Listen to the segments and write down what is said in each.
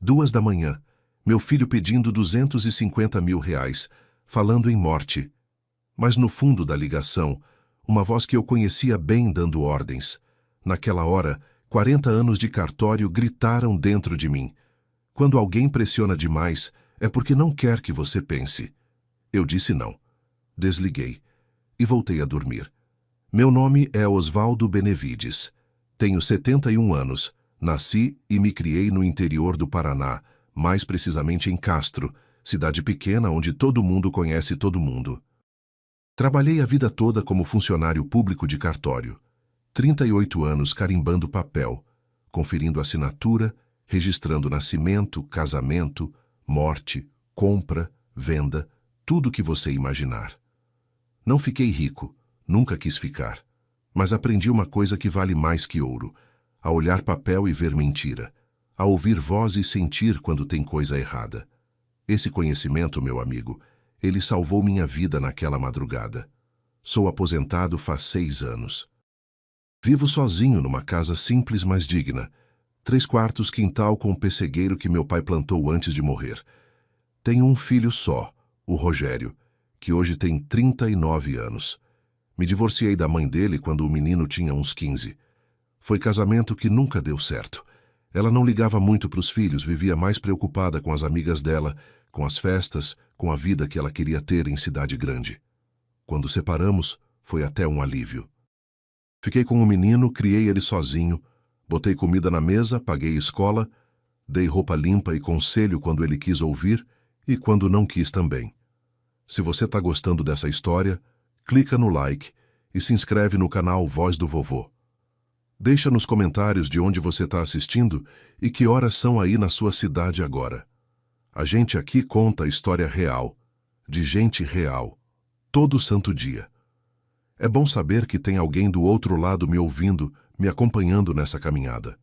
2 da manhã, meu filho pedindo 250 mil reais, falando em morte. Mas no fundo da ligação, uma voz que eu conhecia bem dando ordens. Naquela hora, 40 anos de cartório gritaram dentro de mim. Quando alguém pressiona demais, é porque não quer que você pense. Eu disse não. Desliguei e voltei a dormir. Meu nome é Osvaldo Benevides. Tenho 71 anos. Nasci e me criei no interior do Paraná, mais precisamente em Castro, cidade pequena onde todo mundo conhece todo mundo. Trabalhei a vida toda como funcionário público de cartório. 38 anos carimbando papel, conferindo assinatura, registrando nascimento, casamento, morte, compra, venda, tudo o que você imaginar. Não fiquei rico, nunca quis ficar, mas aprendi uma coisa que vale mais que ouro: a olhar papel e ver mentira, a ouvir voz e sentir quando tem coisa errada. Esse conhecimento, meu amigo, ele salvou minha vida naquela madrugada. Sou aposentado faz 6 anos. Vivo sozinho numa casa simples, mas digna. 3 quartos, quintal com um pessegueiro que meu pai plantou antes de morrer. Tenho um filho só, o Rogério, que hoje tem 39 anos. Me divorciei da mãe dele quando o menino tinha uns 15. Foi casamento que nunca deu certo. Ela não ligava muito para os filhos, vivia mais preocupada com as amigas dela, com as festas, com a vida que ela queria ter em cidade grande. Quando separamos, foi até um alívio. Fiquei com o menino, criei ele sozinho, botei comida na mesa, paguei escola, dei roupa limpa e conselho quando ele quis ouvir e quando não quis também. Se você está gostando dessa história, clica no like e se inscreve no canal Voz do Vovô. Deixa nos comentários de onde você está assistindo e que horas são aí na sua cidade agora. A gente aqui conta a história real, de gente real, todo santo dia. É bom saber que tem alguém do outro lado me ouvindo, me acompanhando nessa caminhada.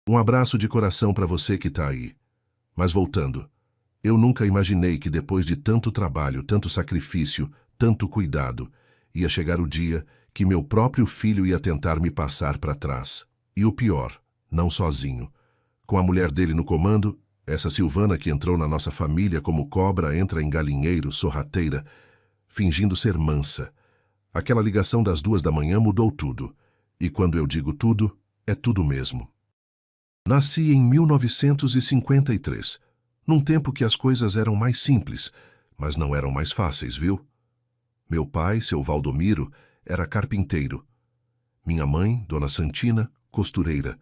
Um abraço de coração para você que está aí. Mas voltando, eu nunca imaginei que depois de tanto trabalho, tanto sacrifício, tanto cuidado, ia chegar o dia que meu próprio filho ia tentar me passar para trás. E o pior, não sozinho. Com a mulher dele no comando, essa Silvana que entrou na nossa família como cobra entra em galinheiro, sorrateira, fingindo ser mansa. Aquela ligação das 2 da manhã mudou tudo. E quando eu digo tudo, é tudo mesmo. Nasci em 1953, num tempo que as coisas eram mais simples, mas não eram mais fáceis, viu? Meu pai, seu Valdomiro, era carpinteiro. Minha mãe, Dona Santina, costureira.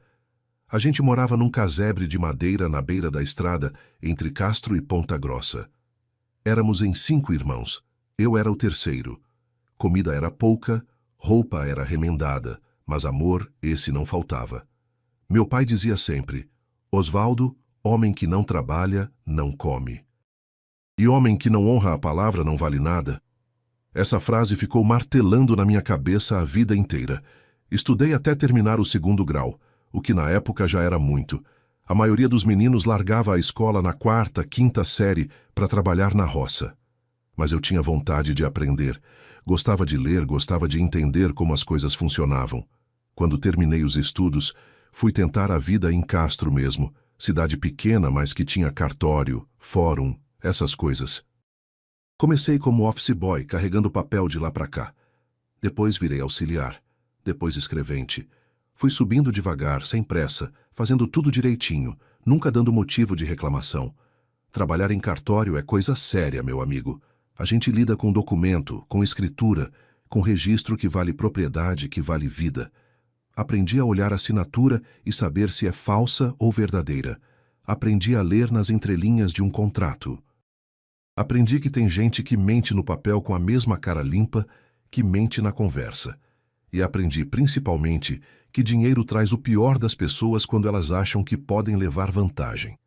A gente morava num casebre de madeira na beira da estrada, entre Castro e Ponta Grossa. Éramos em 5 irmãos. Eu era o terceiro. Comida era pouca, roupa era remendada, mas amor, esse não faltava. Meu pai dizia sempre: Osvaldo, homem que não trabalha, não come. E homem que não honra a palavra não vale nada. Essa frase ficou martelando na minha cabeça a vida inteira. Estudei até terminar o 2º grau, o que na época já era muito. A maioria dos meninos largava a escola na 4ª, 5ª série para trabalhar na roça. Mas eu tinha vontade de aprender. Gostava de ler, gostava de entender como as coisas funcionavam. Quando terminei os estudos, fui tentar a vida em Castro mesmo, cidade pequena, mas que tinha cartório, fórum, essas coisas. Comecei como office boy, carregando papel de lá para cá. Depois virei auxiliar, depois escrevente. Fui subindo devagar, sem pressa, fazendo tudo direitinho, nunca dando motivo de reclamação. Trabalhar em cartório é coisa séria, meu amigo. A gente lida com documento, com escritura, com registro que vale propriedade, que vale vida. Aprendi a olhar a assinatura e saber se é falsa ou verdadeira. Aprendi a ler nas entrelinhas de um contrato. Aprendi que tem gente que mente no papel com a mesma cara limpa que mente na conversa. E aprendi, principalmente, que dinheiro traz o pior das pessoas quando elas acham que podem levar vantagem.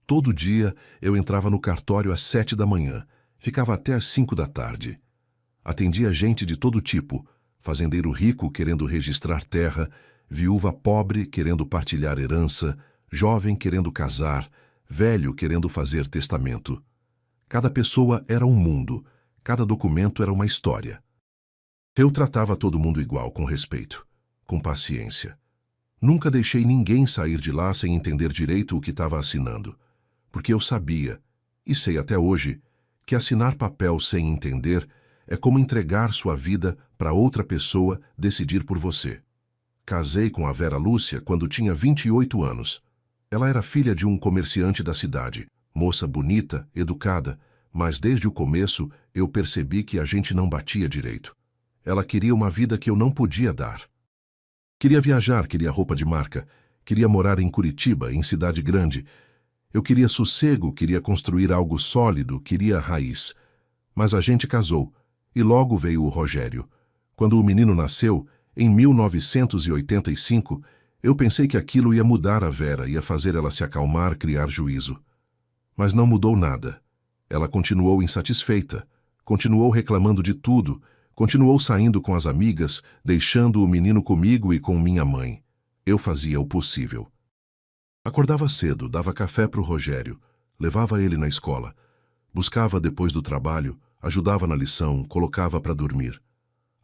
Todo dia eu entrava no cartório às 7 da manhã, ficava até às 5 da tarde. Atendia gente de todo tipo, fazendeiro rico querendo registrar terra, viúva pobre querendo partilhar herança, jovem querendo casar, velho querendo fazer testamento. Cada pessoa era um mundo, cada documento era uma história. Eu tratava todo mundo igual, com respeito, com paciência. Nunca deixei ninguém sair de lá sem entender direito o que estava assinando, porque eu sabia, e sei até hoje, que assinar papel sem entender é como entregar sua vida para outra pessoa decidir por você. Casei com a Vera Lúcia quando tinha 28 anos. Ela era filha de um comerciante da cidade, moça bonita, educada, mas desde o começo eu percebi que a gente não batia direito. Ela queria uma vida que eu não podia dar. Queria viajar, queria roupa de marca, queria morar em Curitiba, em cidade grande. Eu queria sossego, queria construir algo sólido, queria raiz. Mas a gente casou, e logo veio o Rogério. Quando o menino nasceu, em 1985, eu pensei que aquilo ia mudar a Vera, ia fazer ela se acalmar, criar juízo. Mas não mudou nada. Ela continuou insatisfeita, continuou reclamando de tudo, continuou saindo com as amigas, deixando o menino comigo e com minha mãe. Eu fazia o possível. Acordava cedo, dava café para o Rogério, levava ele na escola, buscava depois do trabalho, ajudava na lição, colocava para dormir.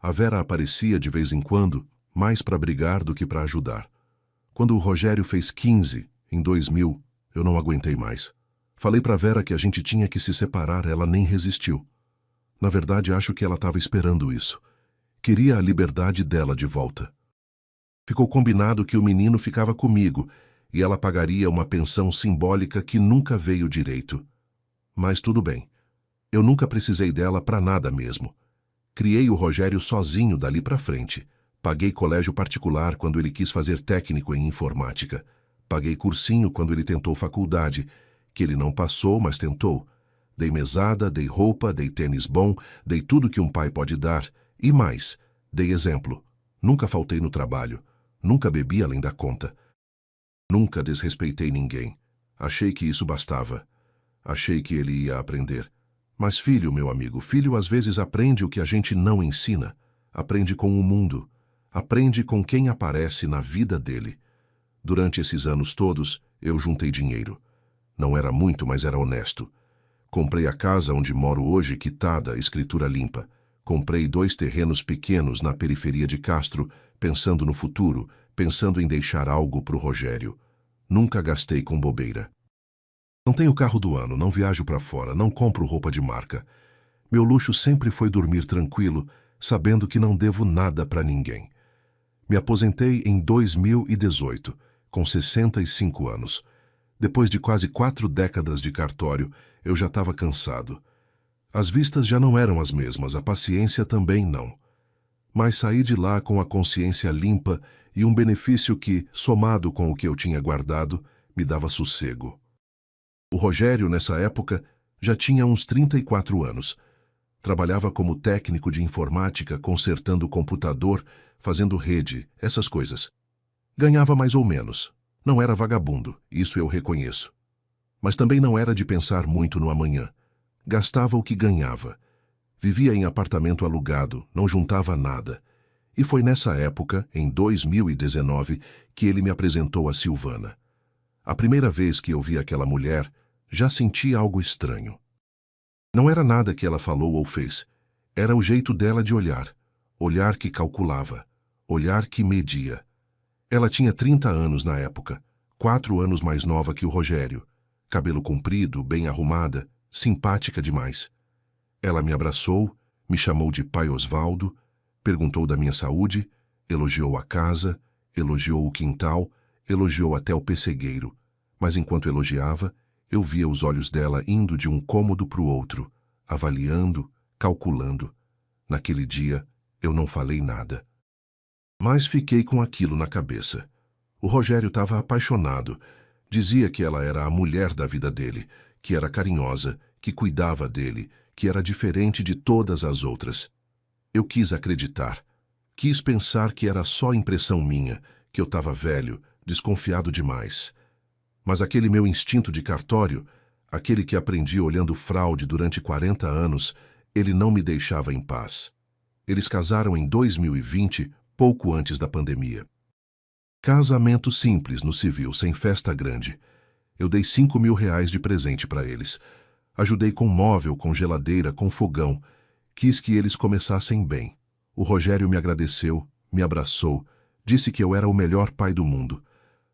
A Vera aparecia de vez em quando, mais para brigar do que para ajudar. Quando o Rogério fez 15, em 2000, eu não aguentei mais. Falei para Vera que a gente tinha que se separar, ela nem resistiu. Na verdade, acho que ela estava esperando isso. Queria a liberdade dela de volta. Ficou combinado que o menino ficava comigo e ela pagaria uma pensão simbólica que nunca veio direito. Mas tudo bem. Eu nunca precisei dela para nada mesmo. Criei o Rogério sozinho dali para frente. Paguei colégio particular quando ele quis fazer técnico em informática. Paguei cursinho quando ele tentou faculdade, que ele não passou, mas tentou. Dei mesada, dei roupa, dei tênis bom, dei tudo que um pai pode dar. E mais, dei exemplo. Nunca faltei no trabalho. Nunca bebi além da conta. Nunca desrespeitei ninguém. Achei que isso bastava. Achei que ele ia aprender. Mas filho, meu amigo, filho às vezes aprende o que a gente não ensina. Aprende com o mundo. Aprende com quem aparece na vida dele. Durante esses anos todos, eu juntei dinheiro. Não era muito, mas era honesto. Comprei a casa onde moro hoje, quitada, escritura limpa. Comprei 2 terrenos pequenos na periferia de Castro, pensando no futuro, pensando em deixar algo para o Rogério. Nunca gastei com bobeira. Não tenho carro do ano, não viajo para fora, não compro roupa de marca. Meu luxo sempre foi dormir tranquilo, sabendo que não devo nada para ninguém. Me aposentei em 2018, com 65 anos. Depois de quase 4 décadas de cartório, eu já estava cansado. As vistas já não eram as mesmas, a paciência também não. Mas saí de lá com a consciência limpa e um benefício que, somado com o que eu tinha guardado, me dava sossego. O Rogério, nessa época, já tinha uns 34 anos. Trabalhava como técnico de informática, consertando o computador, fazendo rede, essas coisas. Ganhava mais ou menos. Não era vagabundo, isso eu reconheço. Mas também não era de pensar muito no amanhã. Gastava o que ganhava. Vivia em apartamento alugado, não juntava nada. E foi nessa época, em 2019, que ele me apresentou a Silvana. A primeira vez que eu vi aquela mulher, já senti algo estranho. Não era nada que ela falou ou fez. Era o jeito dela de olhar. Olhar que calculava. Olhar que media. Ela tinha 30 anos na época, 4 anos mais nova que o Rogério. Cabelo comprido, bem arrumada, simpática demais. Ela me abraçou, me chamou de pai Osvaldo, perguntou da minha saúde, elogiou a casa, elogiou o quintal, elogiou até o pessegueiro. Mas enquanto elogiava, eu via os olhos dela indo de um cômodo para o outro, avaliando, calculando. Naquele dia, eu não falei nada. Mas fiquei com aquilo na cabeça. O Rogério estava apaixonado. Dizia que ela era a mulher da vida dele, que era carinhosa, que cuidava dele, que era diferente de todas as outras. Eu quis acreditar. Quis pensar que era só impressão minha, que eu estava velho, desconfiado demais. Mas aquele meu instinto de cartório, aquele que aprendi olhando fraude durante 40 anos, ele não me deixava em paz. Eles casaram em 2020, pouco antes da pandemia. Casamento simples no civil, sem festa grande. Eu dei R$ 5.000 de presente para eles. Ajudei com móvel, com geladeira, com fogão. Quis que eles começassem bem. O Rogério me agradeceu, me abraçou, Disse que eu era o melhor pai do mundo.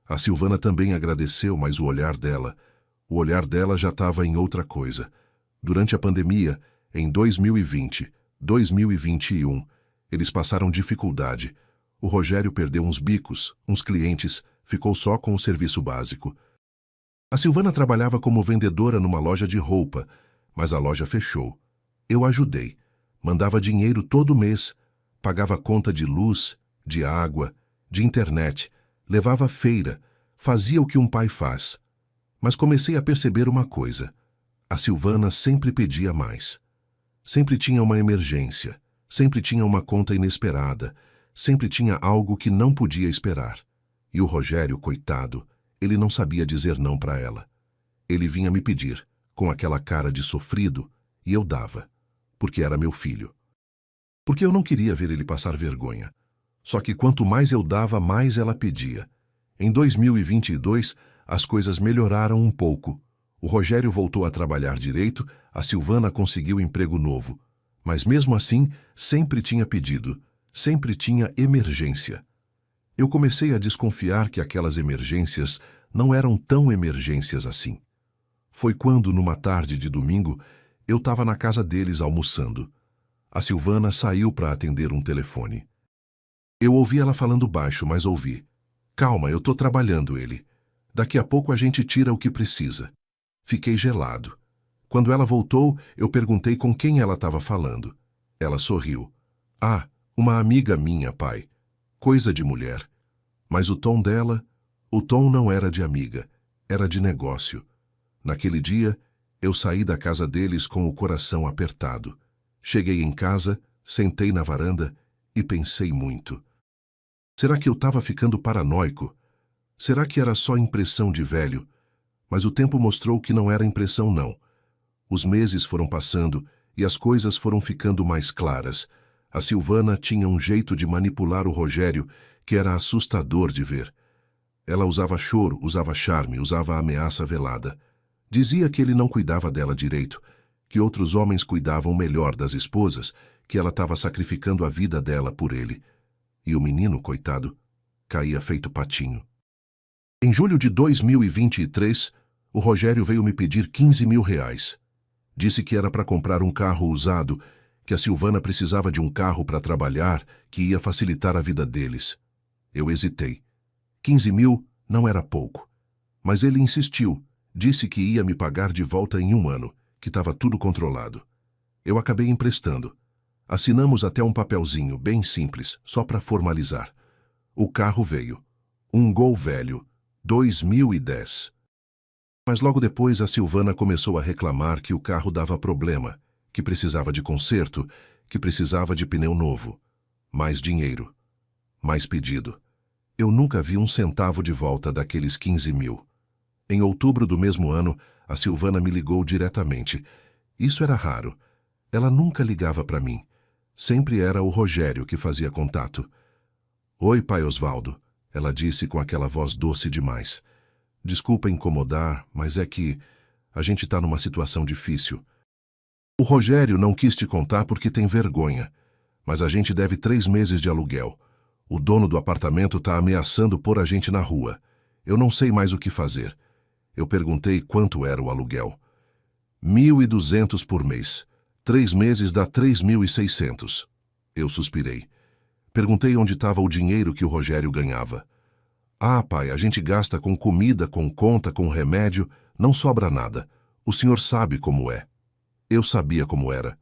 A Silvana também agradeceu, mas o olhar dela já estava em outra coisa. Durante a pandemia, em 2020, 2021, eles passaram dificuldade. O Rogério perdeu uns bicos, uns clientes, ficou só com o serviço básico. A Silvana trabalhava como vendedora numa loja de roupa, mas a loja fechou. Eu ajudei. Mandava dinheiro todo mês, pagava conta de luz, de água, de internet, levava feira, fazia o que um pai faz. Mas comecei a perceber uma coisa. A Silvana sempre pedia mais. Sempre tinha uma emergência, sempre tinha uma conta inesperada, sempre tinha algo que não podia esperar. E o Rogério, coitado, ele não sabia dizer não para ela. Ele vinha me pedir, com aquela cara de sofrido, e eu dava, porque era meu filho. Porque eu não queria ver ele passar vergonha. Só que quanto mais eu dava, mais ela pedia. Em 2022, as coisas melhoraram um pouco. O Rogério voltou a trabalhar direito, a Silvana conseguiu emprego novo. Mas mesmo assim, sempre tinha pedido, sempre tinha emergência. Eu comecei a desconfiar que aquelas emergências não eram tão emergências assim. Foi quando, numa tarde de domingo, eu estava na casa deles almoçando. A Silvana saiu para atender um telefone. Eu ouvi ela falando baixo, mas ouvi. Calma, eu tô trabalhando ele. Daqui a pouco a gente tira o que precisa. Fiquei gelado. Quando ela voltou, eu perguntei com quem ela estava falando. Ela sorriu. Ah, uma amiga minha, pai. Coisa de mulher. Mas o tom não era de amiga, era de negócio. Naquele dia, eu saí da casa deles com o coração apertado. Cheguei em casa, sentei na varanda e pensei muito. Será que eu estava ficando paranoico? Será que era só impressão de velho? Mas o tempo mostrou que não era impressão, não. Os meses foram passando e as coisas foram ficando mais claras. A Silvana tinha um jeito de manipular o Rogério que era assustador de ver. Ela usava choro, usava charme, usava ameaça velada. Dizia que ele não cuidava dela direito, que outros homens cuidavam melhor das esposas, que ela estava sacrificando a vida dela por ele. E o menino, coitado, caía feito patinho. Em julho de 2023, o Rogério veio me pedir 15 mil reais. Disse que era para comprar um carro usado, que a Silvana precisava de um carro para trabalhar, que ia facilitar a vida deles. Eu hesitei. 15 mil não era pouco. Mas ele insistiu, disse que ia me pagar de volta em 1 ano, que estava tudo controlado. Eu acabei emprestando. Assinamos até um papelzinho bem simples, só para formalizar. O carro veio. Um Gol velho, 2010. Mas logo depois a Silvana começou a reclamar que o carro dava problema, que precisava de conserto, que precisava de pneu novo. Mais dinheiro. Mais pedido. Eu nunca vi um centavo de volta daqueles 15 mil. Em outubro do mesmo ano, a Silvana me ligou diretamente. Isso era raro. Ela nunca ligava para mim. Sempre era o Rogério que fazia contato. Oi, pai Osvaldo, ela disse com aquela voz doce demais. Desculpa incomodar, mas é que a gente está numa situação difícil. O Rogério não quis te contar porque tem vergonha, mas a gente deve 3 meses de aluguel. O dono do apartamento está ameaçando pôr a gente na rua. Eu não sei mais o que fazer. Eu perguntei quanto era o aluguel. 1.200 por mês. 3 meses dá 3.600. Eu suspirei. Perguntei onde estava o dinheiro que o Rogério ganhava. Ah, pai, a gente gasta com comida, com conta, com remédio, não sobra nada. O senhor sabe como é. Eu sabia como era.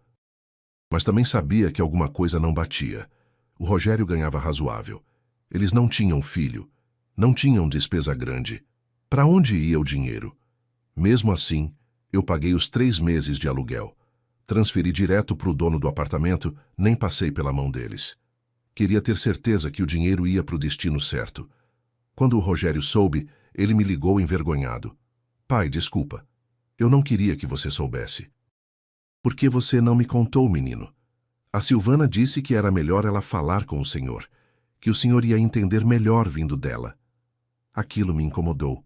Mas também sabia que alguma coisa não batia. O Rogério ganhava razoável. Eles não tinham filho. Não tinham despesa grande. Para onde ia o dinheiro? Mesmo assim, eu paguei os 3 meses de aluguel. Transferi direto para o dono do apartamento, nem passei pela mão deles. Queria ter certeza que o dinheiro ia para o destino certo. Quando o Rogério soube, ele me ligou envergonhado. Pai, desculpa. Eu não queria que você soubesse. Por que você não me contou, menino? A Silvana disse que era melhor ela falar com o senhor, que o senhor ia entender melhor vindo dela. Aquilo me incomodou.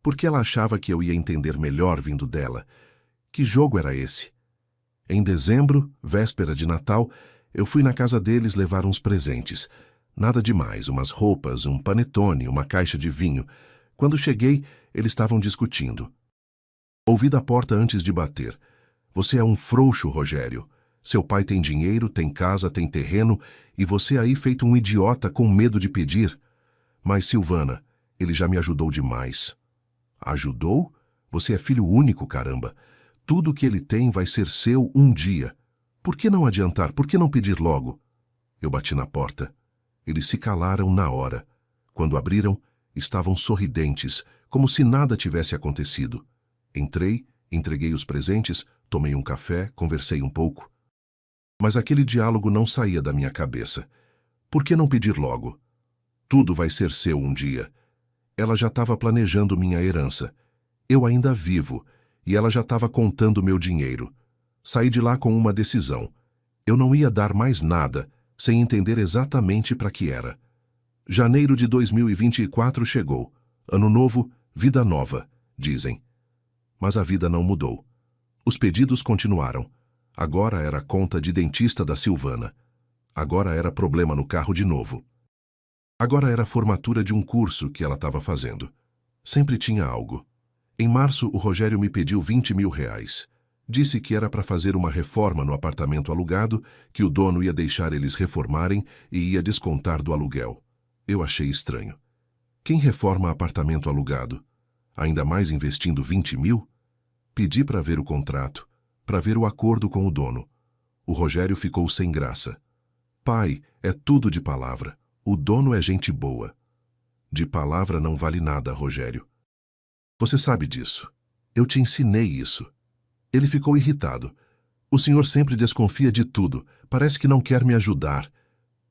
Por que ela achava que eu ia entender melhor vindo dela? Que jogo era esse? Em dezembro, véspera de Natal, eu fui na casa deles levar uns presentes. Nada demais, umas roupas, um panetone, uma caixa de vinho. Quando cheguei, eles estavam discutindo. Ouvi da porta antes de bater. Você é um frouxo, Rogério. Seu pai tem dinheiro, tem casa, tem terreno, e você aí feito um idiota com medo de pedir. Mas, Silvana, ele já me ajudou demais. Ajudou? Você é filho único, caramba. Tudo que ele tem vai ser seu um dia. Por que não adiantar? Por que não pedir logo? Eu bati na porta. Eles se calaram na hora. Quando abriram, estavam sorridentes, como se nada tivesse acontecido. Entrei, entreguei os presentes, tomei um café, conversei um pouco. Mas aquele diálogo não saía da minha cabeça. Por que não pedir logo? Tudo vai ser seu um dia. Ela já estava planejando minha herança. Eu ainda vivo, e ela já estava contando meu dinheiro. Saí de lá com uma decisão. Eu não ia dar mais nada, sem entender exatamente para que era. Janeiro de 2024 chegou. Ano novo, vida nova, dizem. Mas a vida não mudou. Os pedidos continuaram. Agora era a conta de dentista da Silvana. Agora era problema no carro de novo. Agora era a formatura de um curso que ela estava fazendo. Sempre tinha algo. Em março, o Rogério me pediu 20 mil reais. Disse que era para fazer uma reforma no apartamento alugado, que o dono ia deixar eles reformarem e ia descontar do aluguel. Eu achei estranho. Quem reforma apartamento alugado? Ainda mais investindo 20 mil? Pedi para ver o contrato, para ver o acordo com o dono. O Rogério ficou sem graça. Pai, é tudo de palavra. O dono é gente boa. De palavra não vale nada, Rogério. Você sabe disso. Eu te ensinei isso. Ele ficou irritado. O senhor sempre desconfia de tudo. Parece que não quer me ajudar.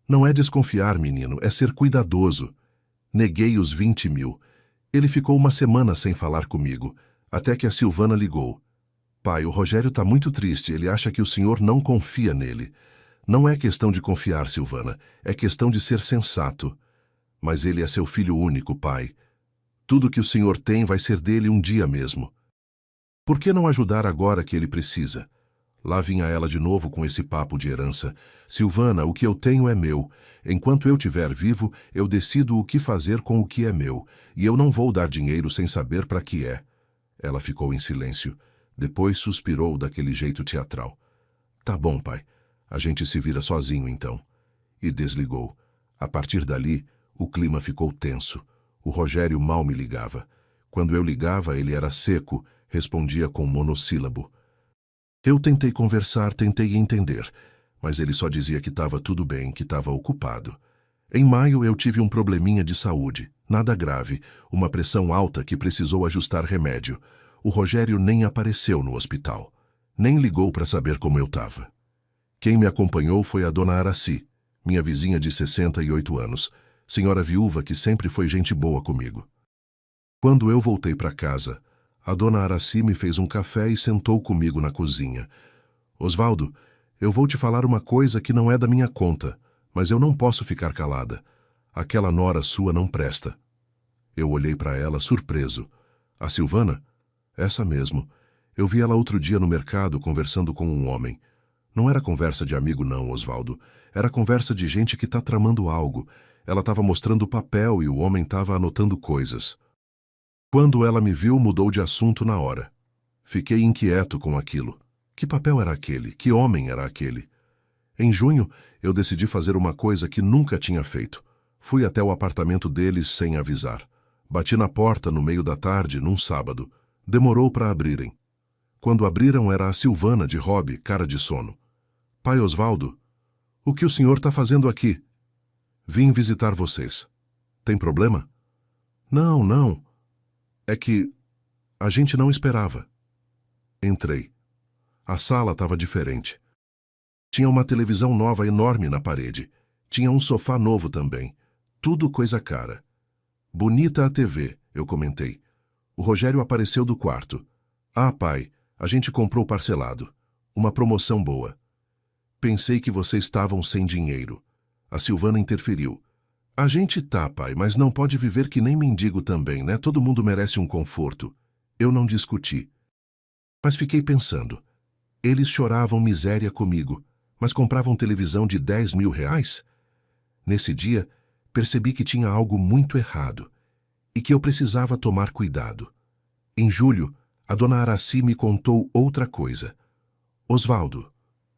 Não é desconfiar, menino, é ser cuidadoso. Neguei os 20 mil. Ele ficou uma semana sem falar comigo, até que a Silvana ligou. Pai, o Rogério está muito triste. Ele acha que o senhor não confia nele. Não é questão de confiar, Silvana. É questão de ser sensato. Mas ele é seu filho único, pai. Tudo que o senhor tem vai ser dele um dia mesmo. Por que não ajudar agora que ele precisa? Lá vinha ela de novo com esse papo de herança. Silvana, o que eu tenho é meu. Enquanto eu estiver vivo, eu decido o que fazer com o que é meu. E eu não vou dar dinheiro sem saber para que é. Ela ficou em silêncio. Depois suspirou daquele jeito teatral. Tá bom, pai. A gente se vira sozinho, então. E desligou. A partir dali, o clima ficou tenso. O Rogério mal me ligava. Quando eu ligava, ele era seco, respondia com monossílabo. Eu tentei conversar, tentei entender, mas ele só dizia que estava tudo bem, que estava ocupado. Em maio, eu tive um probleminha de saúde, nada grave, uma pressão alta que precisou ajustar remédio. O Rogério nem apareceu no hospital, nem ligou para saber como eu estava. Quem me acompanhou foi a dona Araci, minha vizinha de 68 anos, senhora viúva que sempre foi gente boa comigo. Quando eu voltei para casa, a dona Araci me fez um café e sentou comigo na cozinha. Osvaldo, eu vou te falar uma coisa que não é da minha conta, mas eu não posso ficar calada. Aquela nora sua não presta. Eu olhei para ela surpreso. A Silvana? Essa mesmo. Eu vi ela outro dia no mercado conversando com um homem. Não era conversa de amigo não, Osvaldo. Era conversa de gente que está tramando algo. Ela estava mostrando o papel e o homem estava anotando coisas. Quando ela me viu, mudou de assunto na hora. Fiquei inquieto com aquilo. Que papel era aquele? Que homem era aquele? Em junho, eu decidi fazer uma coisa que nunca tinha feito. Fui até o apartamento deles sem avisar. Bati na porta no meio da tarde, num sábado. Demorou para abrirem. Quando abriram, era a Silvana de hobby, cara de sono. Pai Osvaldo, o que o senhor está fazendo aqui? Vim visitar vocês. Tem problema? Não, não. É que a gente não esperava. Entrei. A sala estava diferente. Tinha uma televisão nova enorme na parede. Tinha um sofá novo também. Tudo coisa cara. Bonita a TV, eu comentei. O Rogério apareceu do quarto. Ah, pai, a gente comprou parcelado. Uma promoção boa. Pensei que vocês estavam sem dinheiro. A Silvana interferiu. A gente tá, pai, mas não pode viver que nem mendigo também, né? Todo mundo merece um conforto. Eu não discuti. Mas fiquei pensando. Eles choravam miséria comigo, mas compravam televisão de 10 mil reais? Nesse dia, percebi que tinha algo muito errado e que eu precisava tomar cuidado. Em julho, a dona Araci me contou outra coisa. Osvaldo,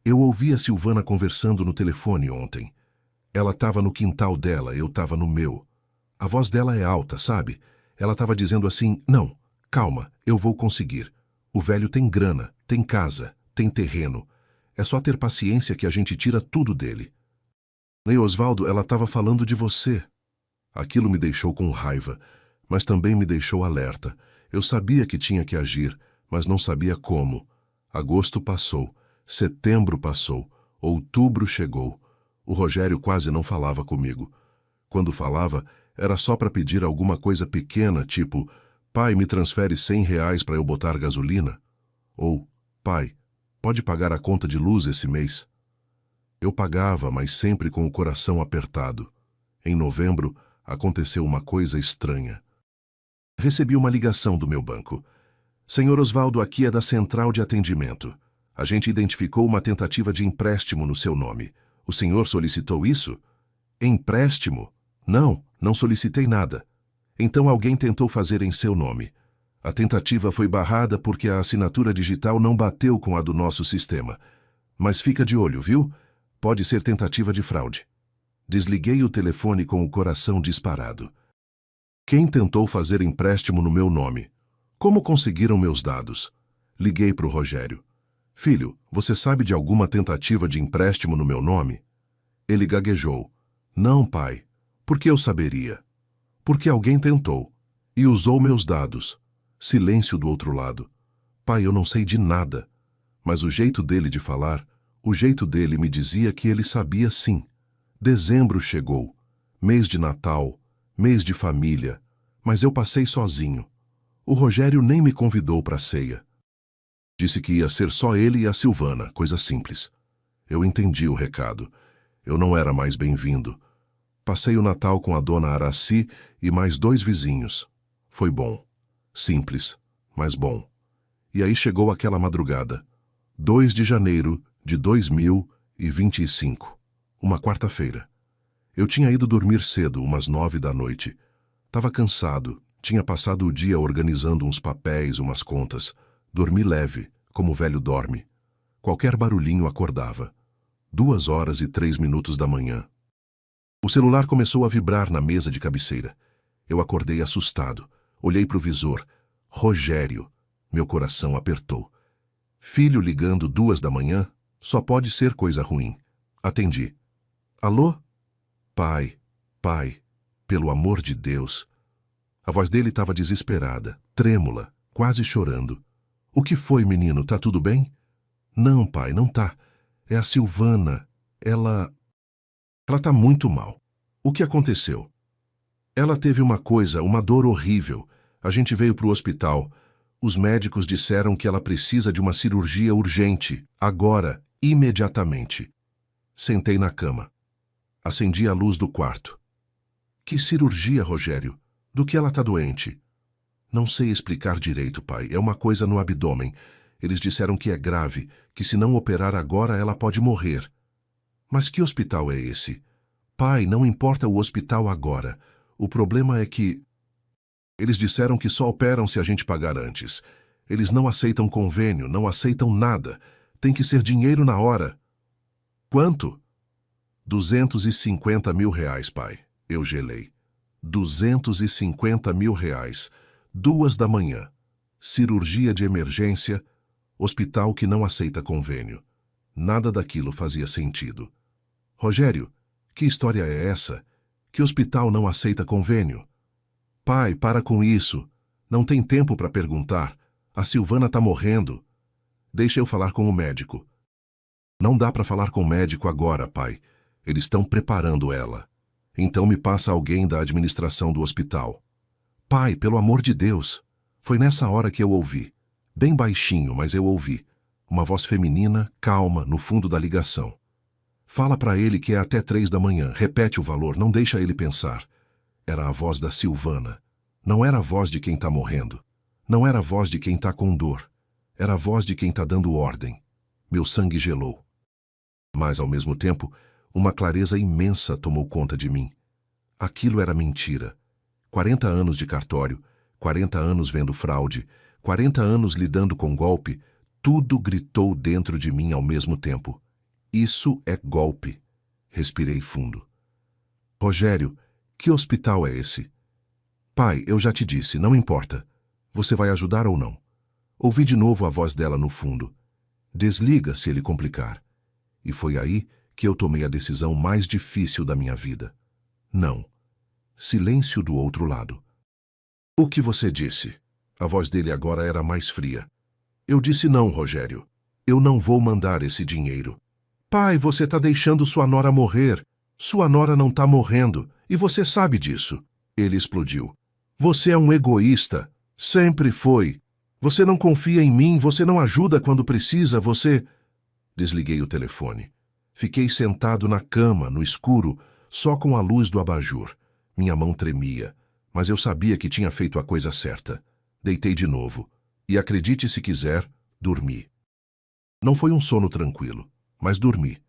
eu ouvi a Silvana conversando no telefone ontem. Ela estava no quintal dela, eu estava no meu. A voz dela é alta, sabe? Ela estava dizendo assim, não, calma, eu vou conseguir. O velho tem grana, tem casa, tem terreno. É só ter paciência que a gente tira tudo dele. Ei, Osvaldo, ela estava falando de você. Aquilo me deixou com raiva, mas também me deixou alerta. Eu sabia que tinha que agir, mas não sabia como. Agosto passou, setembro passou, outubro chegou. O Rogério quase não falava comigo. Quando falava, era só para pedir alguma coisa pequena, tipo, pai, me transfere R$100 para eu botar gasolina? Ou, pai, pode pagar a conta de luz esse mês? Eu pagava, mas sempre com o coração apertado. Em novembro, aconteceu uma coisa estranha. Recebi uma ligação do meu banco. Senhor Osvaldo, aqui é da central de atendimento. A gente identificou uma tentativa de empréstimo no seu nome. O senhor solicitou isso? Empréstimo? Não, não solicitei nada. Então alguém tentou fazer em seu nome. A tentativa foi barrada porque a assinatura digital não bateu com a do nosso sistema. Mas fica de olho, viu? Pode ser tentativa de fraude. Desliguei o telefone com o coração disparado. Quem tentou fazer empréstimo no meu nome? Como conseguiram meus dados? Liguei para o Rogério. Filho, você sabe de alguma tentativa de empréstimo no meu nome? Ele gaguejou. Não, pai. Por que eu saberia? Porque alguém tentou e usou meus dados. Silêncio do outro lado. Pai, eu não sei de nada. Mas o jeito dele de falar, o jeito dele me dizia que ele sabia sim. Dezembro chegou. Mês de Natal, mês de família. Mas eu passei sozinho. O Rogério nem me convidou para a ceia. Disse que ia ser só ele e a Silvana, coisa simples. Eu entendi o recado. Eu não era mais bem-vindo. Passei o Natal com a dona Araci e mais 2 vizinhos. Foi bom. Simples, mas bom. E aí chegou aquela madrugada. 2 de janeiro de 2025. Uma quarta-feira. Eu tinha ido dormir cedo, umas 9 da noite. Tava cansado, tinha passado o dia organizando uns papéis, umas contas. Dormi leve, como o velho dorme. Qualquer barulhinho acordava. 2h03 da manhã. O celular começou a vibrar na mesa de cabeceira. Eu acordei assustado. Olhei para o visor. Rogério. Meu coração apertou. Filho ligando 2 da manhã? Só pode ser coisa ruim. Atendi. Alô? Pai, pai, pelo amor de Deus. A voz dele estava desesperada, trêmula, quase chorando. O que foi, menino? Tá tudo bem? Não, pai, não tá. É a Silvana. Ela tá muito mal. O que aconteceu? Ela teve uma dor horrível. A gente veio pro hospital. Os médicos disseram que ela precisa de uma cirurgia urgente, agora, imediatamente. Sentei na cama. Acendi a luz do quarto. Que cirurgia, Rogério? Do que ela tá doente? Não sei explicar direito, pai. É uma coisa no abdômen. Eles disseram que é grave, que se não operar agora ela pode morrer. Mas que hospital é esse? Pai, não importa o hospital agora. O problema é que... Eles disseram que só operam se a gente pagar antes. Eles não aceitam convênio, não aceitam nada. Tem que ser dinheiro na hora. Quanto? R$250 mil, pai. Eu gelei. R$250 mil. 2 da manhã. Cirurgia de emergência. Hospital que não aceita convênio. Nada daquilo fazia sentido. Rogério, que história é essa? Que hospital não aceita convênio? Pai, para com isso. Não tem tempo para perguntar. A Silvana tá morrendo. Deixa eu falar com o médico. Não dá para falar com o médico agora, pai. Eles estão preparando ela. Então me passa alguém da administração do hospital. Pai, pelo amor de Deus. Foi nessa hora que eu ouvi. Bem baixinho, mas eu ouvi. Uma voz feminina, calma, no fundo da ligação. Fala para ele que é até 3 da manhã. Repete o valor, não deixa ele pensar. Era a voz da Silvana. Não era a voz de quem tá morrendo. Não era a voz de quem tá com dor. Era a voz de quem tá dando ordem. Meu sangue gelou. Mas, ao mesmo tempo, Uma clareza imensa tomou conta de mim. Aquilo era mentira. 40 anos de cartório, 40 anos vendo fraude, 40 anos lidando com golpe, tudo gritou dentro de mim ao mesmo tempo. Isso é golpe. Respirei fundo. Rogério, que hospital é esse? Pai, eu já te disse, não importa. Você vai ajudar ou não? Ouvi de novo a voz dela no fundo. Desliga se ele complicar. E foi aí que eu tomei a decisão mais difícil da minha vida. Não. Silêncio do outro lado. O que você disse? A voz dele agora era mais fria. Eu disse não, Rogério. Eu não vou mandar esse dinheiro. Pai, você está deixando sua nora morrer. Sua nora não está morrendo, e você sabe disso. Ele explodiu. Você é um egoísta. Sempre foi. Você não confia em mim, você não ajuda quando precisa, você... Desliguei o telefone. Fiquei sentado na cama, no escuro, só com a luz do abajur. Minha mão tremia, mas eu sabia que tinha feito a coisa certa. Deitei de novo. E acredite se quiser, dormi. Não foi um sono tranquilo, mas dormi.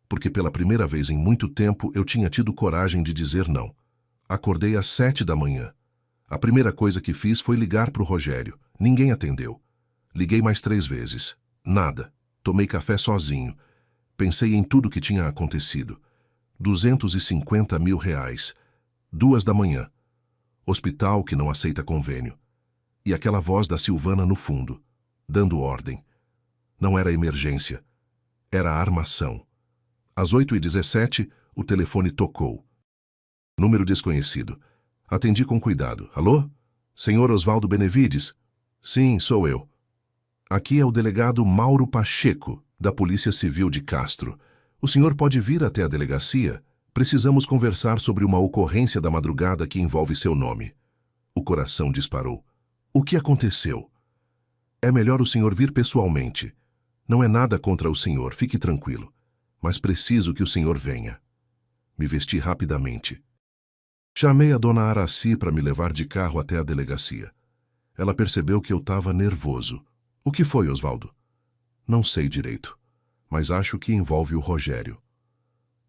Porque pela primeira vez em muito tempo eu tinha tido coragem de dizer não. Acordei às 7 da manhã. A primeira coisa que fiz foi ligar para o Rogério. Ninguém atendeu. Liguei mais 3 vezes. Nada. Tomei café sozinho. Pensei em tudo que tinha acontecido. 250 mil reais. 2 da manhã. Hospital que não aceita convênio. E aquela voz da Silvana no fundo, dando ordem. Não era emergência. Era armação. Às 8h17, o telefone tocou. Número desconhecido. Atendi com cuidado. Alô? Senhor Osvaldo Benevides? Sim, sou eu. Aqui é o delegado Mauro Pacheco, da Polícia Civil de Castro. O senhor pode vir até a delegacia? Precisamos conversar sobre uma ocorrência da madrugada que envolve seu nome. O coração disparou. O que aconteceu? É melhor o senhor vir pessoalmente. Não é nada contra o senhor, fique tranquilo. Mas preciso que o senhor venha. Me vesti rapidamente. Chamei a dona Araci para me levar de carro até a delegacia. Ela percebeu que eu estava nervoso. O que foi, Osvaldo? Não sei direito, mas acho que envolve o Rogério.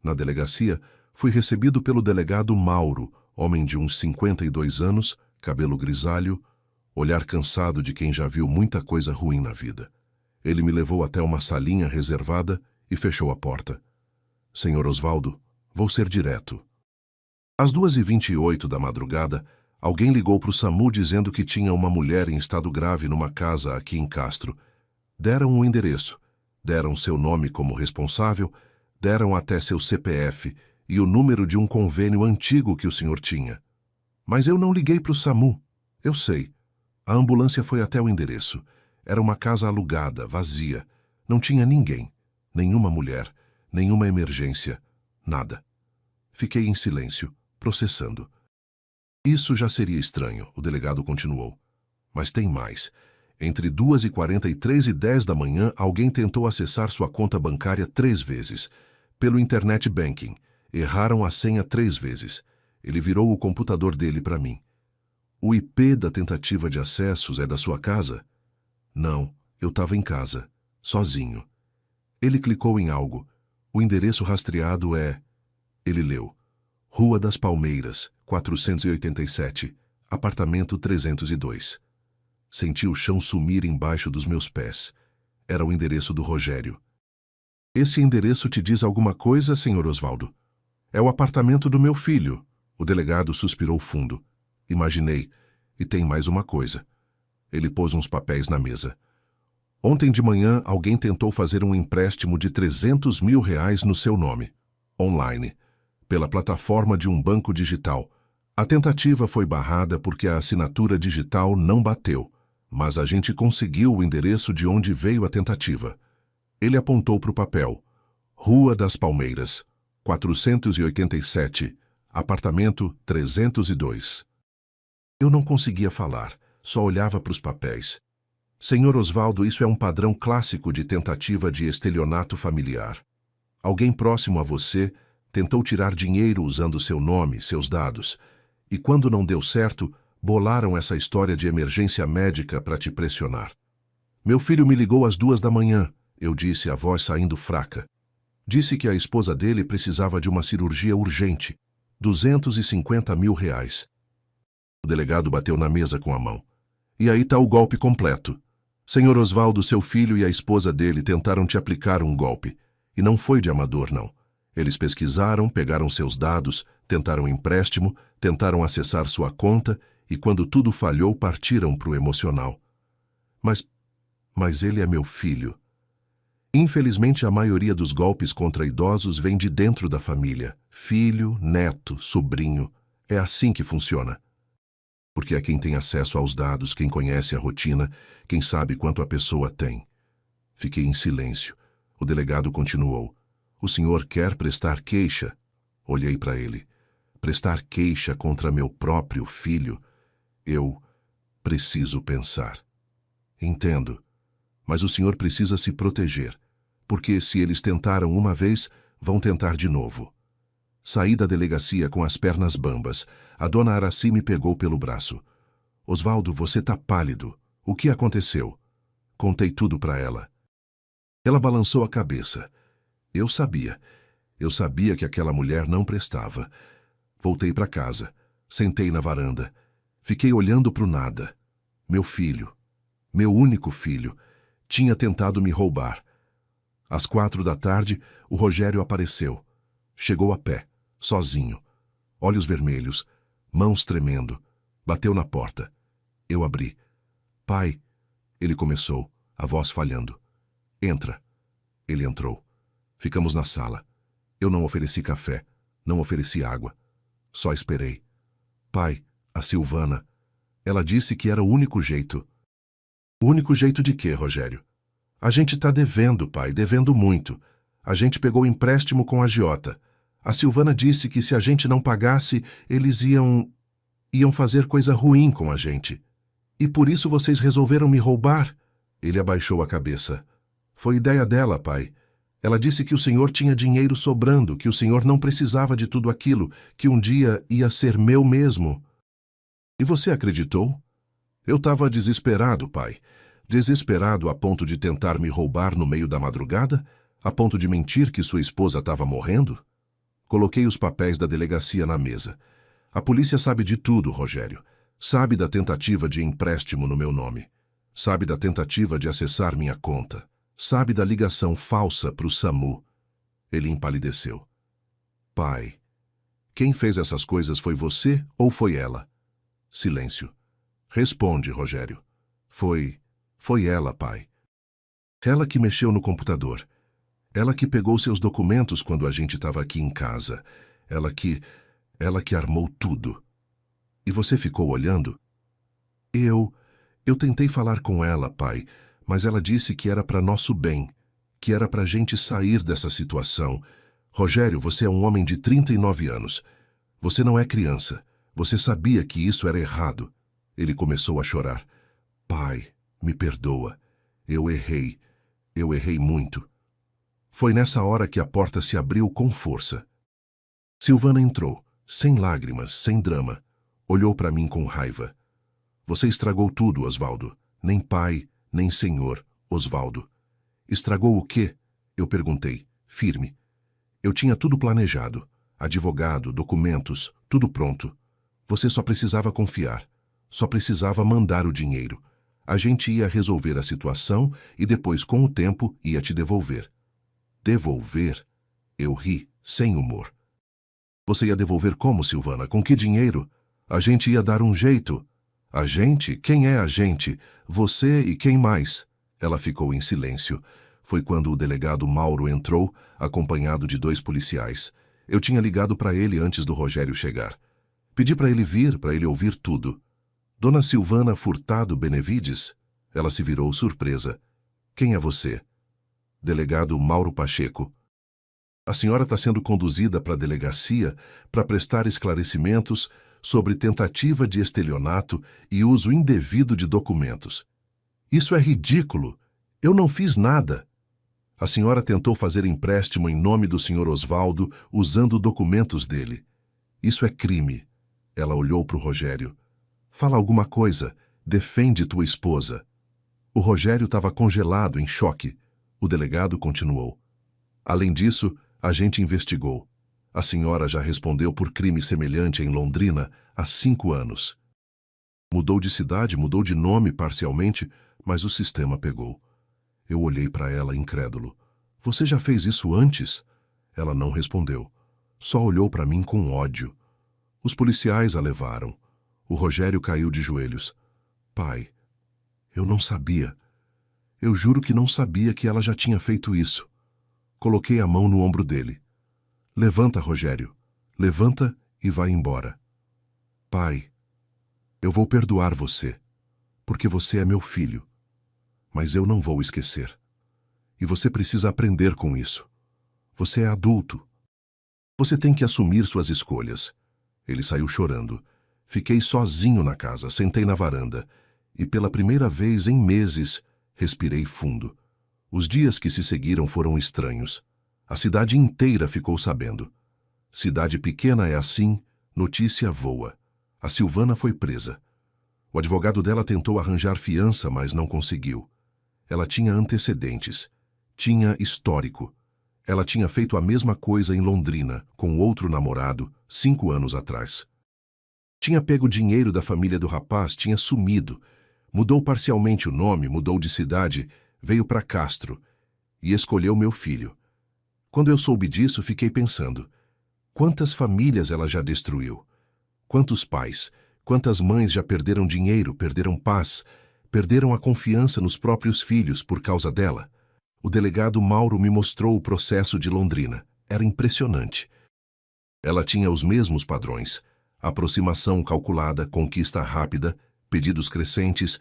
Na delegacia, fui recebido pelo delegado Mauro, homem de uns 52 anos, cabelo grisalho, olhar cansado de quem já viu muita coisa ruim na vida. Ele me levou até uma salinha reservada e fechou a porta. Senhor Osvaldo, vou ser direto. Às 2h28 da madrugada, alguém ligou para o SAMU dizendo que tinha uma mulher em estado grave numa casa aqui em Castro. Deram o endereço, deram seu nome como responsável, deram até seu CPF e o número de um convênio antigo que o senhor tinha. Mas eu não liguei para o SAMU. Eu sei. A ambulância foi até o endereço. Era uma casa alugada, vazia. Não tinha ninguém. Nenhuma mulher. Nenhuma emergência. Nada. Fiquei em silêncio, processando. Isso já seria estranho, o delegado continuou. Mas tem mais. Entre 2h43 e 10 da manhã, alguém tentou acessar sua conta bancária 3 vezes. Pelo internet banking. Erraram a senha 3 vezes. Ele virou o computador dele para mim. O IP da tentativa de acessos é da sua casa? Não, eu estava em casa, sozinho. Ele clicou em algo. O endereço rastreado é... Ele leu. Rua das Palmeiras, 487, apartamento 302. Senti o chão sumir embaixo dos meus pés. Era o endereço do Rogério. Esse endereço te diz alguma coisa, senhor Osvaldo? É o apartamento do meu filho. O delegado suspirou fundo. Imaginei. E tem mais uma coisa. Ele pôs uns papéis na mesa. Ontem de manhã, alguém tentou fazer um empréstimo de 300 mil reais no seu nome. Online. Pela plataforma de um banco digital. A tentativa foi barrada porque a assinatura digital não bateu, mas a gente conseguiu o endereço de onde veio a tentativa. Ele apontou para o papel. Rua das Palmeiras, 487, apartamento 302. Eu não conseguia falar, só olhava para os papéis. Senhor Osvaldo, isso é um padrão clássico de tentativa de estelionato familiar. Alguém próximo a você tentou tirar dinheiro usando seu nome, seus dados, e quando não deu certo, bolaram essa história de emergência médica para te pressionar. Meu filho me ligou às 2 da manhã, eu disse, a voz saindo fraca. Disse que a esposa dele precisava de uma cirurgia urgente. 250 mil reais. O delegado bateu na mesa com a mão. E aí está o golpe completo. Senhor Osvaldo, seu filho e a esposa dele tentaram te aplicar um golpe. E não foi de amador, não. Eles pesquisaram, pegaram seus dados, tentaram empréstimo, tentaram acessar sua conta e, quando tudo falhou, partiram para o emocional. Mas ele é meu filho. Infelizmente, a maioria dos golpes contra idosos vem de dentro da família. Filho, neto, sobrinho. É assim que funciona. Porque é quem tem acesso aos dados, quem conhece a rotina, quem sabe quanto a pessoa tem. Fiquei em silêncio. O delegado continuou. O senhor quer prestar queixa? Olhei para ele. Prestar queixa contra meu próprio filho? Eu preciso pensar. Entendo. Mas o senhor precisa se proteger, porque se eles tentaram uma vez, vão tentar de novo. Saí da delegacia com as pernas bambas. A dona Araci me pegou pelo braço. Osvaldo, você tá pálido. O que aconteceu? Contei tudo para ela. Ela balançou a cabeça. Eu sabia que aquela mulher não prestava. Voltei para casa, sentei na varanda, fiquei olhando para o nada. Meu filho, meu único filho, tinha tentado me roubar. Às 4 da tarde, o Rogério apareceu. Chegou a pé, sozinho, olhos vermelhos, mãos tremendo, bateu na porta. Eu abri. Pai, ele começou, a voz falhando. Entra. Ele entrou. Ficamos na sala. Eu não ofereci café, não ofereci água. Só esperei. Pai, a Silvana, ela disse que era o único jeito. O único jeito de quê, Rogério? A gente tá devendo, pai, devendo muito. A gente pegou empréstimo com a agiota. A Silvana disse que se a gente não pagasse, eles iam fazer coisa ruim com a gente. E por isso vocês resolveram me roubar? Ele abaixou a cabeça. Foi ideia dela, pai. Ela disse que o senhor tinha dinheiro sobrando, que o senhor não precisava de tudo aquilo, que um dia ia ser meu mesmo. E você acreditou? Eu estava desesperado, pai. Desesperado a ponto de tentar me roubar no meio da madrugada? A ponto de mentir que sua esposa estava morrendo? Coloquei os papéis da delegacia na mesa. A polícia sabe de tudo, Rogério. Sabe da tentativa de empréstimo no meu nome. Sabe da tentativa de acessar minha conta. Sabe da ligação falsa para o SAMU. Ele empalideceu. Pai, quem fez essas coisas foi você ou foi ela? Silêncio. Responde, Rogério. Foi ela, pai. Ela que mexeu no computador. Ela que pegou seus documentos quando a gente estava aqui em casa. Ela que armou tudo. E você ficou olhando? Eu tentei falar com ela, pai, mas ela disse que era para nosso bem, que era para a gente sair dessa situação. Rogério, você é um homem de 39 anos. Você não é criança. Você sabia que isso era errado. Ele começou a chorar. Pai, me perdoa. Eu errei muito. Foi nessa hora que a porta se abriu com força. Silvana entrou, sem lágrimas, sem drama. Olhou para mim com raiva. Você estragou tudo, Osvaldo. Nem pai, nem senhor, Osvaldo. Estragou o quê? Eu perguntei, firme. Eu tinha tudo planejado. Advogado, documentos, tudo pronto. Você só precisava confiar. Só precisava mandar o dinheiro. A gente ia resolver a situação e depois, com o tempo, ia te devolver. Devolver? Eu ri, sem humor. Você ia devolver como, Silvana? Com que dinheiro? A gente ia dar um jeito. A gente? Quem é a gente? Você e quem mais? Ela ficou em silêncio. Foi quando o delegado Mauro entrou, acompanhado de 2 policiais. Eu tinha ligado para ele antes do Rogério chegar. Pedi para ele vir, para ele ouvir tudo. Dona Silvana Furtado Benevides? Ela se virou surpresa. Quem é você? Delegado Mauro Pacheco. A senhora está sendo conduzida para a delegacia para prestar esclarecimentos sobre tentativa de estelionato e uso indevido de documentos. Isso é ridículo. Eu não fiz nada. A senhora tentou fazer empréstimo em nome do senhor Osvaldo usando documentos dele. Isso é crime. Ela olhou para o Rogério. Fala alguma coisa. Defende tua esposa. O Rogério estava congelado, em choque. O delegado continuou. Além disso, a gente investigou. A senhora já respondeu por crime semelhante em Londrina há 5 anos. Mudou de cidade, mudou de nome parcialmente, mas o sistema pegou. Eu olhei para ela incrédulo. Você já fez isso antes? Ela não respondeu. Só olhou para mim com ódio. Os policiais a levaram. O Rogério caiu de joelhos. Pai, eu não sabia. Eu juro que não sabia que ela já tinha feito isso. Coloquei a mão no ombro dele. Levanta, Rogério. Levanta e vai embora. Pai, eu vou perdoar você, porque você é meu filho. Mas eu não vou esquecer. E você precisa aprender com isso. Você é adulto. Você tem que assumir suas escolhas. Ele saiu chorando. Fiquei sozinho na casa, sentei na varanda. E pela primeira vez em meses, respirei fundo. Os dias que se seguiram foram estranhos. A cidade inteira ficou sabendo. Cidade pequena é assim, notícia voa. A Silvana foi presa. O advogado dela tentou arranjar fiança, mas não conseguiu. Ela tinha antecedentes. Tinha histórico. Ela tinha feito a mesma coisa em Londrina, com outro namorado, 5 anos atrás. Tinha pego dinheiro da família do rapaz, tinha sumido. Mudou parcialmente o nome, mudou de cidade, veio para Castro e escolheu meu filho. Quando eu soube disso, fiquei pensando. Quantas famílias ela já destruiu? Quantos pais, quantas mães já perderam dinheiro, perderam paz, perderam a confiança nos próprios filhos por causa dela? O delegado Mauro me mostrou o processo de Londrina. Era impressionante. Ela tinha os mesmos padrões. Aproximação calculada, conquista rápida, pedidos crescentes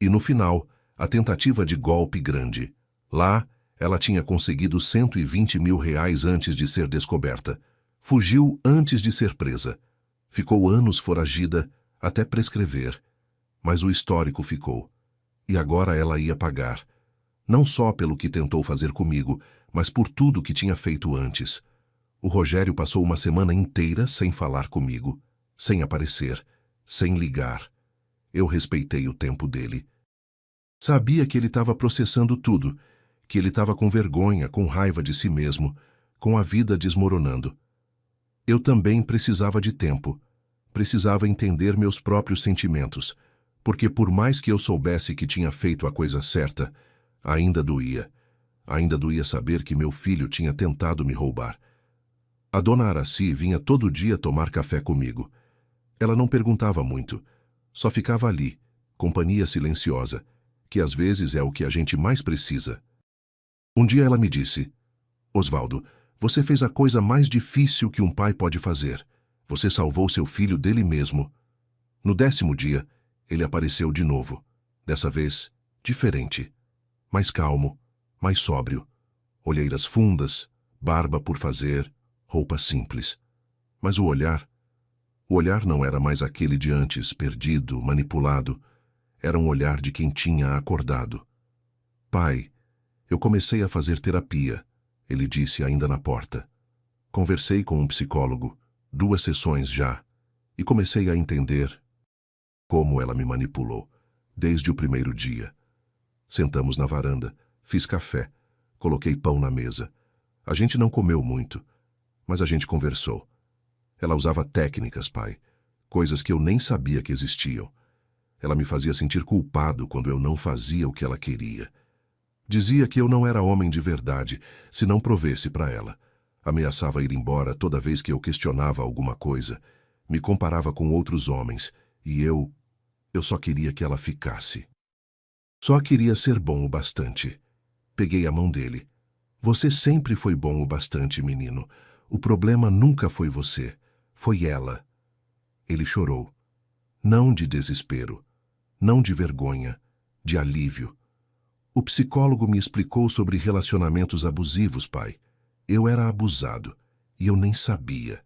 e, no final, a tentativa de golpe grande. Lá, ela tinha conseguido 120 mil reais antes de ser descoberta. Fugiu antes de ser presa. Ficou anos foragida até prescrever. Mas o histórico ficou. E agora ela ia pagar. Não só pelo que tentou fazer comigo, mas por tudo que tinha feito antes. O Rogério passou uma semana inteira sem falar comigo, sem aparecer, sem ligar. Eu respeitei o tempo dele. Sabia que ele estava processando tudo, que ele estava com vergonha, com raiva de si mesmo, com a vida desmoronando. Eu também precisava de tempo. Precisava entender meus próprios sentimentos, porque por mais que eu soubesse que tinha feito a coisa certa, ainda doía. Ainda doía saber que meu filho tinha tentado me roubar. A dona Araci vinha todo dia tomar café comigo. Ela não perguntava muito, só ficava ali, companhia silenciosa, que às vezes é o que a gente mais precisa. Um dia ela me disse, Osvaldo, você fez a coisa mais difícil que um pai pode fazer. Você salvou seu filho dele mesmo. No 10º dia, ele apareceu de novo. Dessa vez, diferente. Mais calmo, mais sóbrio. Olheiras fundas, barba por fazer, roupa simples. Mas o olhar não era mais aquele de antes, perdido, manipulado. Era um olhar de quem tinha acordado. Pai, eu comecei a fazer terapia, ele disse ainda na porta. Conversei com um psicólogo, 2 sessões já, e comecei a entender como ela me manipulou, desde o primeiro dia. Sentamos na varanda, fiz café, coloquei pão na mesa. A gente não comeu muito, mas a gente conversou. Ela usava técnicas, pai, coisas que eu nem sabia que existiam. Ela me fazia sentir culpado quando eu não fazia o que ela queria. Dizia que eu não era homem de verdade se não provesse para ela. Ameaçava ir embora toda vez que eu questionava alguma coisa. Me comparava com outros homens e eu só queria que ela ficasse. Só queria ser bom o bastante. Peguei a mão dele. Você sempre foi bom o bastante, menino. O problema nunca foi você. Foi ela. Ele chorou. Não de desespero. Não de vergonha. De alívio. O psicólogo me explicou sobre relacionamentos abusivos, pai. Eu era abusado. E eu nem sabia.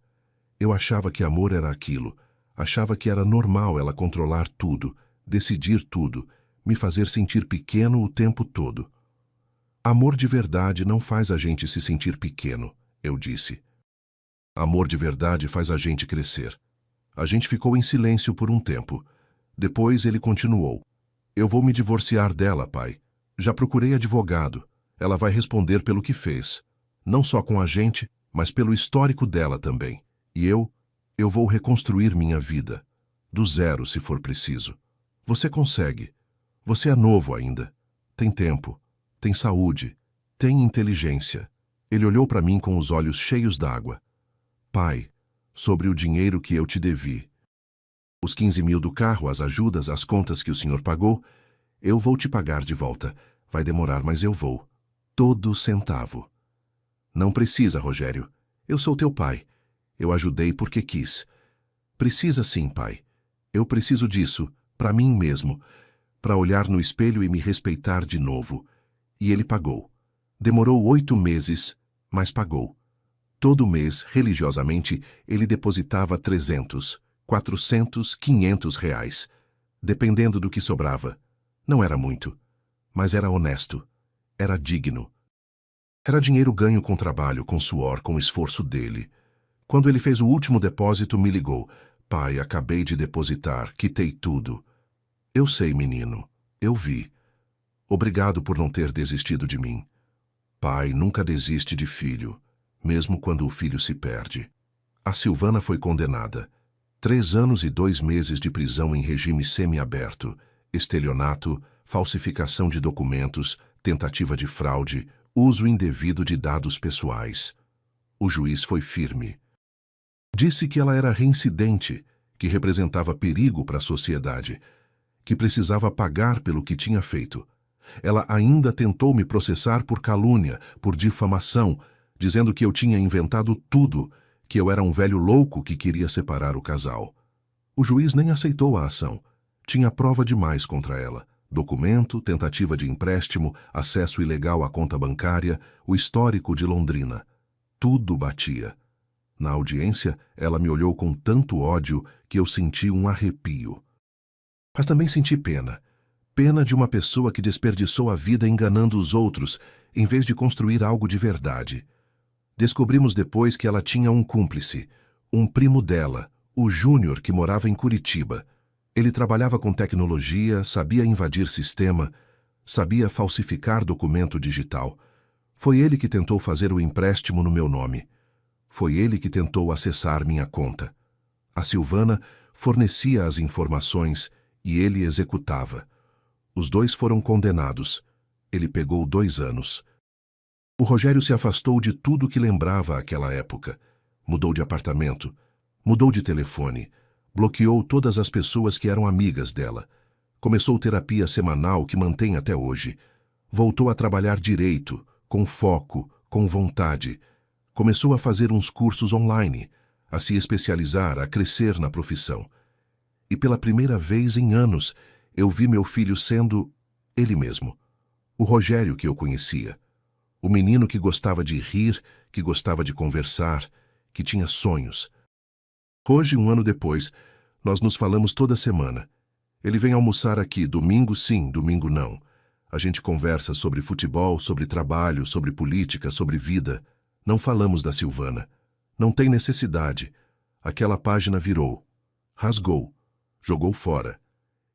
Eu achava que amor era aquilo. Achava que era normal ela controlar tudo, decidir tudo, me fazer sentir pequeno o tempo todo. Amor de verdade não faz a gente se sentir pequeno, eu disse. Amor de verdade faz a gente crescer. A gente ficou em silêncio por um tempo. Depois ele continuou. Eu vou me divorciar dela, pai. Já procurei advogado. Ela vai responder pelo que fez. não só com a gente, mas pelo histórico dela também. E eu vou reconstruir minha vida, do zero se for preciso. Você consegue. Você é novo ainda. Tem tempo, tem saúde, tem inteligência. Ele olhou para mim com os olhos cheios d'água. Pai, sobre o dinheiro que eu te devi. Os 15 mil do carro, as ajudas, as contas que o senhor pagou, eu vou te pagar de volta. Vai demorar, mas eu vou. Todo centavo. Não precisa, Rogério. Eu sou teu pai. Eu ajudei porque quis. Precisa sim, pai. Eu preciso disso, para mim mesmo, para olhar no espelho e me respeitar de novo. E ele pagou. Demorou 8 meses, mas pagou. Todo mês, religiosamente, ele depositava 300, 400, 500 reais, dependendo do que sobrava. Não era muito, mas era honesto, era digno. Era dinheiro ganho com trabalho, com suor, com esforço dele. Quando ele fez o último depósito, me ligou. Pai, acabei de depositar, quitei tudo. Eu sei, menino, eu vi. Obrigado por não ter desistido de mim. Pai nunca desiste de filho, mesmo quando o filho se perde. A Silvana foi condenada. 3 anos e 2 meses de prisão em regime semiaberto, estelionato, falsificação de documentos, tentativa de fraude, uso indevido de dados pessoais. O juiz foi firme. Disse que ela era reincidente, que representava perigo para a sociedade, que precisava pagar pelo que tinha feito. Ela ainda tentou me processar por calúnia, por difamação, dizendo que eu tinha inventado tudo, que eu era um velho louco que queria separar o casal. O juiz nem aceitou a ação. Tinha prova demais contra ela. Documento, tentativa de empréstimo, acesso ilegal à conta bancária, o histórico de Londrina. Tudo batia. Na audiência, ela me olhou com tanto ódio que eu senti um arrepio. Mas também senti pena. Pena de uma pessoa que desperdiçou a vida enganando os outros, em vez de construir algo de verdade. Descobrimos depois que ela tinha um cúmplice, um primo dela, o Júnior, que morava em Curitiba. Ele trabalhava com tecnologia, sabia invadir sistema, sabia falsificar documento digital. Foi ele que tentou fazer o empréstimo no meu nome. Foi ele que tentou acessar minha conta. A Silvana fornecia as informações e ele executava. Os dois foram condenados. Ele pegou 2 anos. O Rogério se afastou de tudo que lembrava aquela época. Mudou de apartamento, mudou de telefone, bloqueou todas as pessoas que eram amigas dela. Começou terapia semanal que mantém até hoje. Voltou a trabalhar direito, com foco, com vontade. Começou a fazer uns cursos online, a se especializar, a crescer na profissão. E pela primeira vez em anos, eu vi meu filho sendo ele mesmo. O Rogério que eu conhecia. O menino que gostava de rir, que gostava de conversar, que tinha sonhos. Hoje, 1 ano depois, nós nos falamos toda semana. Ele vem almoçar aqui, domingo sim, domingo não. A gente conversa sobre futebol, sobre trabalho, sobre política, sobre vida. Não falamos da Silvana. Não tem necessidade. Aquela página virou. Rasgou. Jogou fora.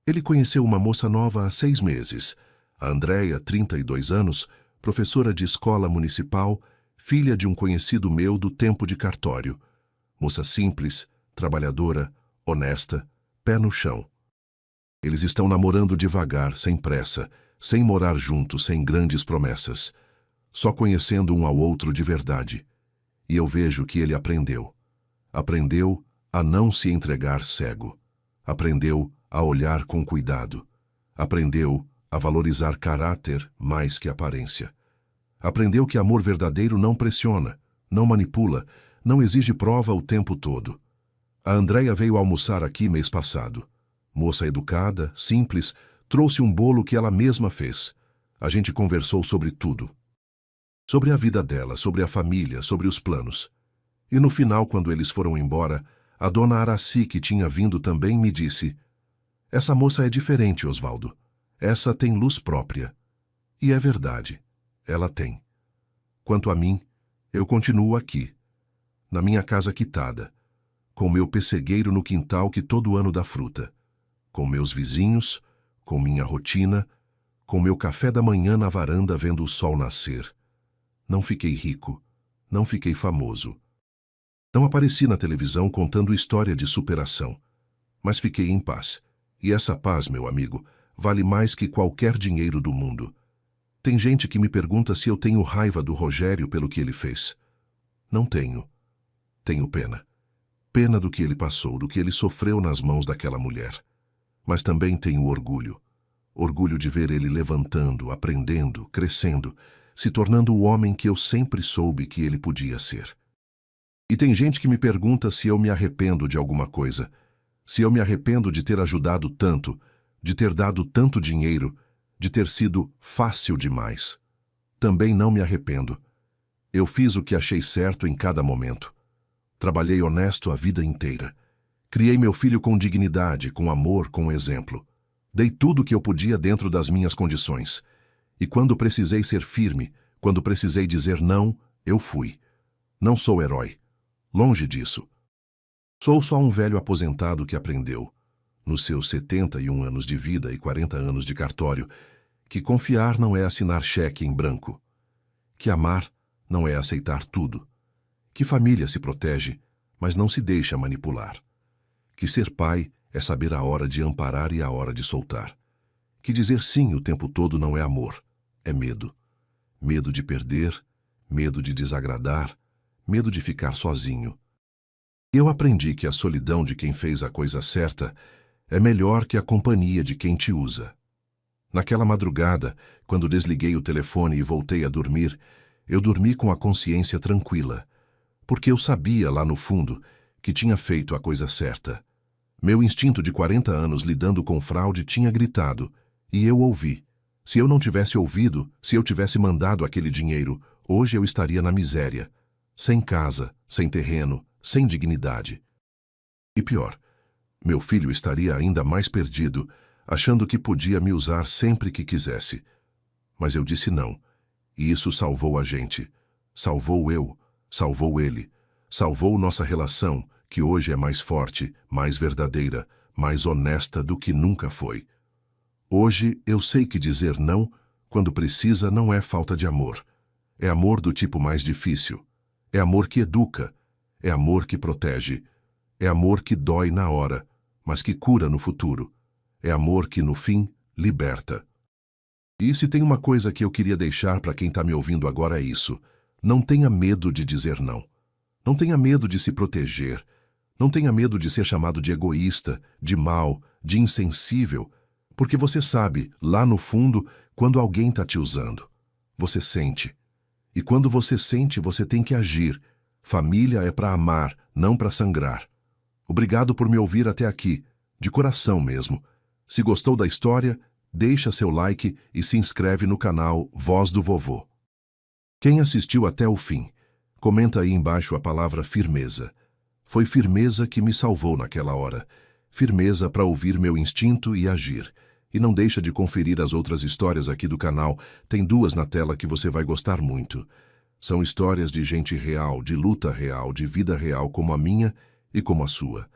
Ele conheceu uma moça nova há 6 meses. A Andréia, 32 anos, professora de escola municipal, filha de um conhecido meu do tempo de cartório. Moça simples, trabalhadora, honesta, pé no chão. Eles estão namorando devagar, sem pressa, sem morar juntos, sem grandes promessas. Só conhecendo um ao outro de verdade. E eu vejo que ele aprendeu. Aprendeu a não se entregar cego. Aprendeu a olhar com cuidado. Aprendeu a valorizar caráter mais que aparência. Aprendeu que amor verdadeiro não pressiona, não manipula, não exige prova o tempo todo. A Andréia veio almoçar aqui mês passado. Moça educada, simples, trouxe um bolo que ela mesma fez. A gente conversou sobre tudo. Sobre a vida dela, sobre a família, sobre os planos. E no final, quando eles foram embora, a dona Araci, que tinha vindo também, me disse: "Essa moça é diferente, Osvaldo. Essa tem luz própria." E é verdade, ela tem. Quanto a mim, eu continuo aqui, na minha casa quitada, com meu pessegueiro no quintal que todo ano dá fruta, com meus vizinhos, com minha rotina, com meu café da manhã na varanda vendo o sol nascer. Não fiquei rico, Não fiquei famoso. Não apareci na televisão contando história de superação. Mas fiquei em paz. E essa paz, meu amigo, vale mais que qualquer dinheiro do mundo. Tem gente que me pergunta se eu tenho raiva do Rogério pelo que ele fez. Não tenho. Tenho pena. Pena do que ele passou, do que ele sofreu nas mãos daquela mulher. Mas também tenho orgulho. Orgulho de ver ele levantando, aprendendo, crescendo, se tornando o homem que eu sempre soube que ele podia ser. E tem gente que me pergunta se eu me arrependo de alguma coisa, se eu me arrependo de ter ajudado tanto, de ter dado tanto dinheiro, de ter sido fácil demais. Também não me arrependo. Eu fiz o que achei certo em cada momento. Trabalhei honesto a vida inteira. Criei meu filho com dignidade, com amor, com exemplo. Dei tudo o que eu podia dentro das minhas condições. E quando precisei ser firme, quando precisei dizer não, eu fui. Não sou herói. Longe disso. Sou só um velho aposentado que aprendeu, nos seus 71 anos de vida e 40 anos de cartório, que confiar não é assinar cheque em branco. Que amar não é aceitar tudo. Que família se protege, mas não se deixa manipular. Que ser pai é saber a hora de amparar e a hora de soltar. Que dizer sim o tempo todo não é amor, é medo. Medo de perder, medo de desagradar, medo de ficar sozinho. Eu aprendi que a solidão de quem fez a coisa certa é melhor que a companhia de quem te usa. Naquela madrugada, quando desliguei o telefone e voltei a dormir, eu dormi com a consciência tranquila, porque eu sabia lá no fundo que tinha feito a coisa certa. Meu instinto de 40 anos lidando com fraude tinha gritado, e eu ouvi. Se eu não tivesse ouvido, se eu tivesse mandado aquele dinheiro, hoje eu estaria na miséria, sem casa, sem terreno, sem dignidade. E pior, meu filho estaria ainda mais perdido, achando que podia me usar sempre que quisesse. Mas eu disse não, e isso salvou a gente. Salvou eu, salvou ele, salvou nossa relação, que hoje é mais forte, mais verdadeira, mais honesta do que nunca foi. Hoje eu sei que dizer não, quando precisa, não é falta de amor. É amor do tipo mais difícil. É amor que educa. É amor que protege. É amor que dói na hora, mas que cura no futuro. É amor que, no fim, liberta. E se tem uma coisa que eu queria deixar para quem está me ouvindo agora é isso. Não tenha medo de dizer não. Não tenha medo de se proteger. Não tenha medo de ser chamado de egoísta, de mau, de insensível, porque você sabe, lá no fundo, quando alguém está te usando. Você sente. E quando você sente, você tem que agir. Família é para amar, não para sangrar. Obrigado por me ouvir até aqui, de coração mesmo. Se gostou da história, deixa seu like e se inscreve no canal Voz do Vovô. Quem assistiu até o fim, comenta aí embaixo a palavra firmeza. Foi firmeza que me salvou naquela hora. Firmeza para ouvir meu instinto e agir. E não deixa de conferir as outras histórias aqui do canal. Tem 2 na tela que você vai gostar muito. São histórias de gente real, de luta real, de vida real como a minha e como a sua.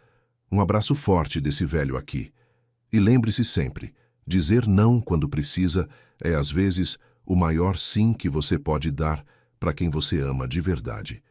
Um abraço forte desse velho aqui. E lembre-se sempre, dizer não quando precisa é às vezes o maior sim que você pode dar para quem você ama de verdade.